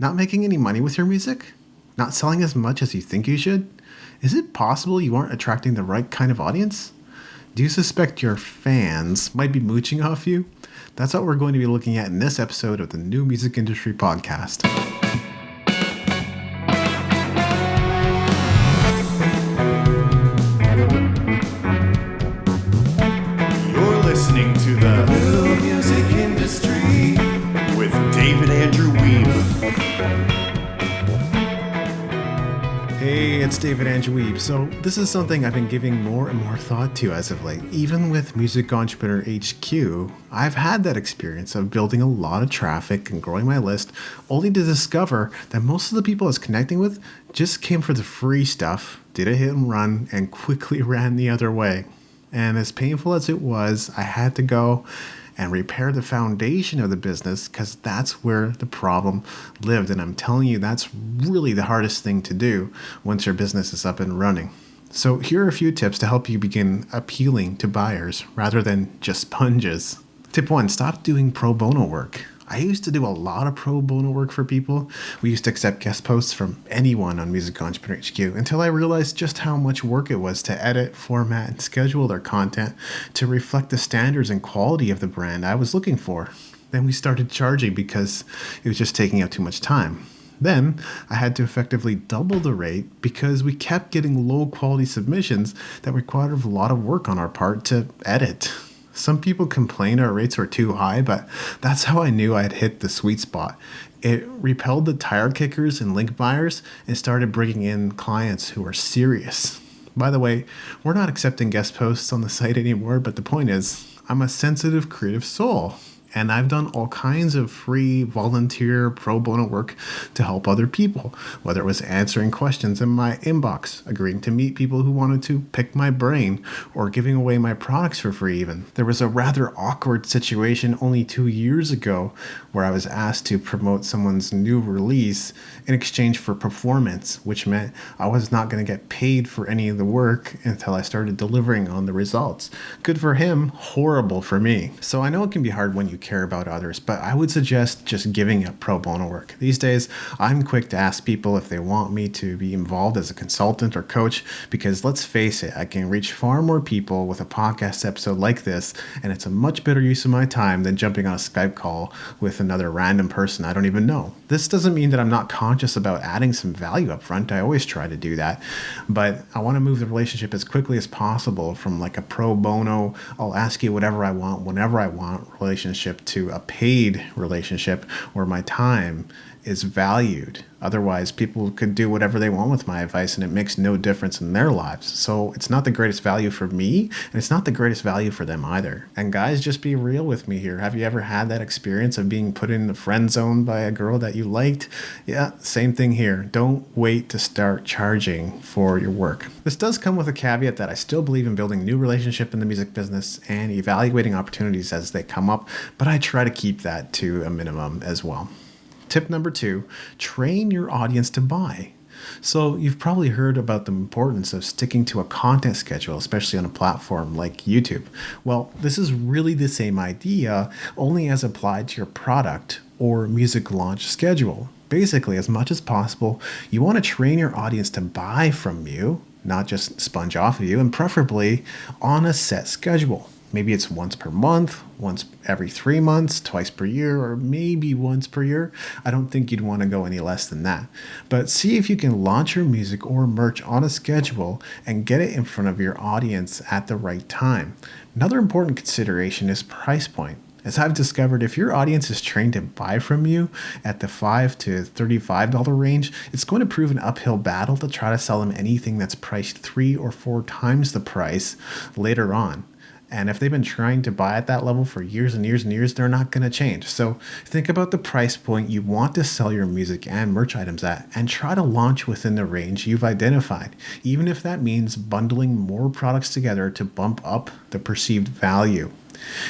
Not making any money with your music? Not selling as much as you think you should? Is it possible you aren't attracting the right kind of audience? Do you suspect your fans might be mooching off you? That's what we're going to be looking at in this episode of the New Music Industry Podcast. You're listening to the New Music Industry with David Andrew Wiebe. Hey, it's David Andrew Wiebe. So this is something I've been giving more and more thought to as of late. Even with Music Entrepreneur HQ, I've had that experience of building a lot of traffic and growing my list, only to discover that most of the people I was connecting with just came for the free stuff, did a hit and run, and quickly ran the other way. And as painful as it was, I had to go and repair the foundation of the business because that's where the problem lived. And I'm telling you, that's really the hardest thing to do once your business is up and running. So here are a few tips to help you begin appealing to buyers rather than just sponges. Tip 1, stop doing pro bono work. I used to do a lot of pro bono work for people. We used to accept guest posts from anyone on Music Entrepreneur HQ until I realized just how much work it was to edit, format, and schedule their content to reflect the standards and quality of the brand I was looking for. Then we started charging because it was just taking up too much time. Then I had to effectively double the rate because we kept getting low quality submissions that required a lot of work on our part to edit. Some people complained our rates were too high, but that's how I knew I had hit the sweet spot. It repelled the tire kickers and link buyers and started bringing in clients who are serious. By the way, we're not accepting guest posts on the site anymore, but the point is, I'm a sensitive creative soul. And I've done all kinds of free volunteer pro bono work to help other people, whether it was answering questions in my inbox, agreeing to meet people who wanted to pick my brain, or giving away my products for free even. There was a rather awkward situation only 2 years ago where I was asked to promote someone's new release in exchange for performance, which meant I was not going to get paid for any of the work until I started delivering on the results. Good for him, horrible for me. So I know it can be hard when you care about others, but I would suggest just giving up pro bono work. These days, I'm quick to ask people if they want me to be involved as a consultant or coach, because let's face it, I can reach far more people with a podcast episode like this, and it's a much better use of my time than jumping on a Skype call with another random person I don't even know. This doesn't mean that I'm not conscious about adding some value up front. I always try to do that, but I want to move the relationship as quickly as possible from like a pro bono, I'll ask you whatever I want, whenever I want relationship to a paid relationship where my time is valued. Otherwise, people could do whatever they want with my advice and it makes no difference in their lives. So it's not the greatest value for me and it's not the greatest value for them either. And guys, just be real with me here. Have you ever had that experience of being put in the friend zone by a girl that you liked? Yeah, same thing here. Don't wait to start charging for your work. This does come with a caveat that I still believe in building new relationship in the music business and evaluating opportunities as they come up, but I try to keep that to a minimum as well. Tip number 2, train your audience to buy. So you've probably heard about the importance of sticking to a content schedule, especially on a platform like YouTube. Well, this is really the same idea, only as applied to your product or music launch schedule. Basically, as much as possible, you want to train your audience to buy from you, not just sponge off of you, and preferably on a set schedule. Maybe it's once per month, once every 3 months, twice per year, or maybe once per year. I don't think you'd want to go any less than that. But see if you can launch your music or merch on a schedule and get it in front of your audience at the right time. Another important consideration is price point. As I've discovered, if your audience is trained to buy from you at the $5 to $35 range, it's going to prove an uphill battle to try to sell them anything that's priced 3 or 4 times the price later on. And if they've been trying to buy at that level for years and years and years, they're not going to change. So think about the price point you want to sell your music and merch items at and try to launch within the range you've identified, even if that means bundling more products together to bump up the perceived value.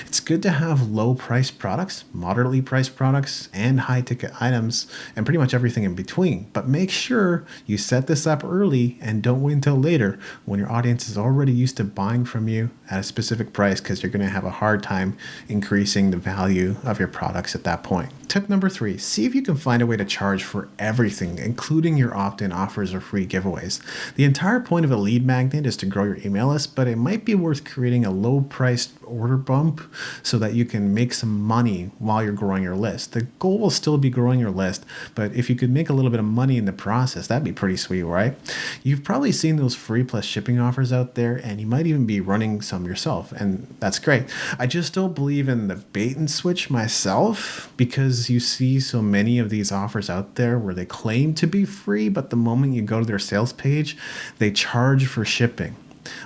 It's good to have low-priced products, moderately priced products, and high-ticket items, and pretty much everything in between. But make sure you set this up early and don't wait until later when your audience is already used to buying from you at a specific price, because you're going to have a hard time increasing the value of your products at that point. Tip number 3, see if you can find a way to charge for everything, including your opt-in offers or free giveaways. The entire point of a lead magnet is to grow your email list, but it might be worth creating a low-priced order bump so that you can make some money while you're growing your list. The goal will still be growing your list, but if you could make a little bit of money in the process, that'd be pretty sweet, right? You've probably seen those free plus shipping offers out there, and you might even be running some yourself, and that's great. I just don't believe in the bait and switch myself, because you see so many of these offers out there where they claim to be free, but the moment you go to their sales page, they charge for shipping.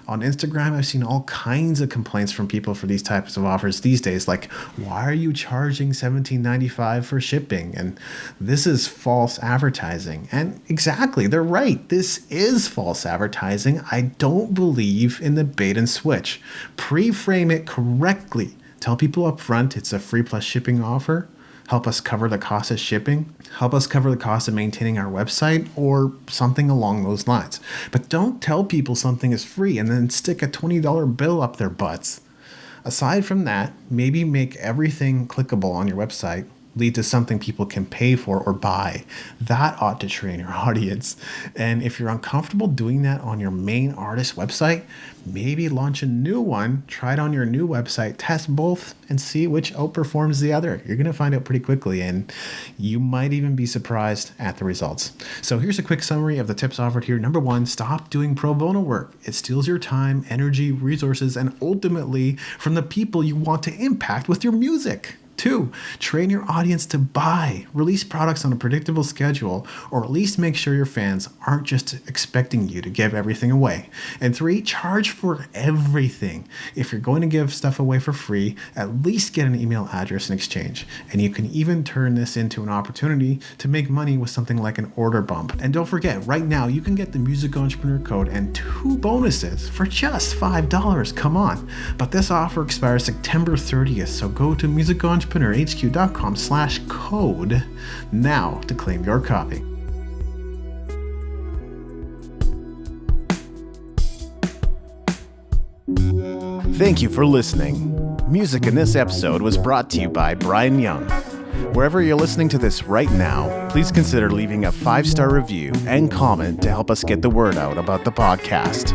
On Instagram, I've seen all kinds of complaints from people for these types of offers these days, like, why are you charging $17.95 for shipping? And this is false advertising. And exactly, they're right. This is false advertising. I don't believe in the bait and switch. Pre-frame it correctly. Tell people up front it's a free plus shipping offer. Help us cover the cost of shipping, help us cover the cost of maintaining our website, or something along those lines. But don't tell people something is free and then stick a $20 bill up their butts. Aside from that, maybe make everything clickable on your website lead to something people can pay for or buy. That ought to train your audience. And if you're uncomfortable doing that on your main artist website, maybe launch a new one, try it on your new website, test both, and see which outperforms the other. You're going to find out pretty quickly, and you might even be surprised at the results. So here's a quick summary of the tips offered here. Number 1, stop doing pro bono work. It steals your time, energy, resources, and ultimately from the people you want to impact with your music. 2, train your audience to buy. Release products on a predictable schedule, or at least make sure your fans aren't just expecting you to give everything away. And 3, charge for everything. If you're going to give stuff away for free, at least get an email address in exchange. And you can even turn this into an opportunity to make money with something like an order bump. And don't forget, right now you can get the Music Entrepreneur Code and 2 bonuses for just $5. Come on. But this offer expires September 30th, so go to musicentrepreneurhq.com/code now to claim your copy. Thank you for listening. Music in this episode was brought to you by Brian Young. Wherever you're listening to this right now, please consider leaving a 5-star review and comment to help us get the word out about the podcast.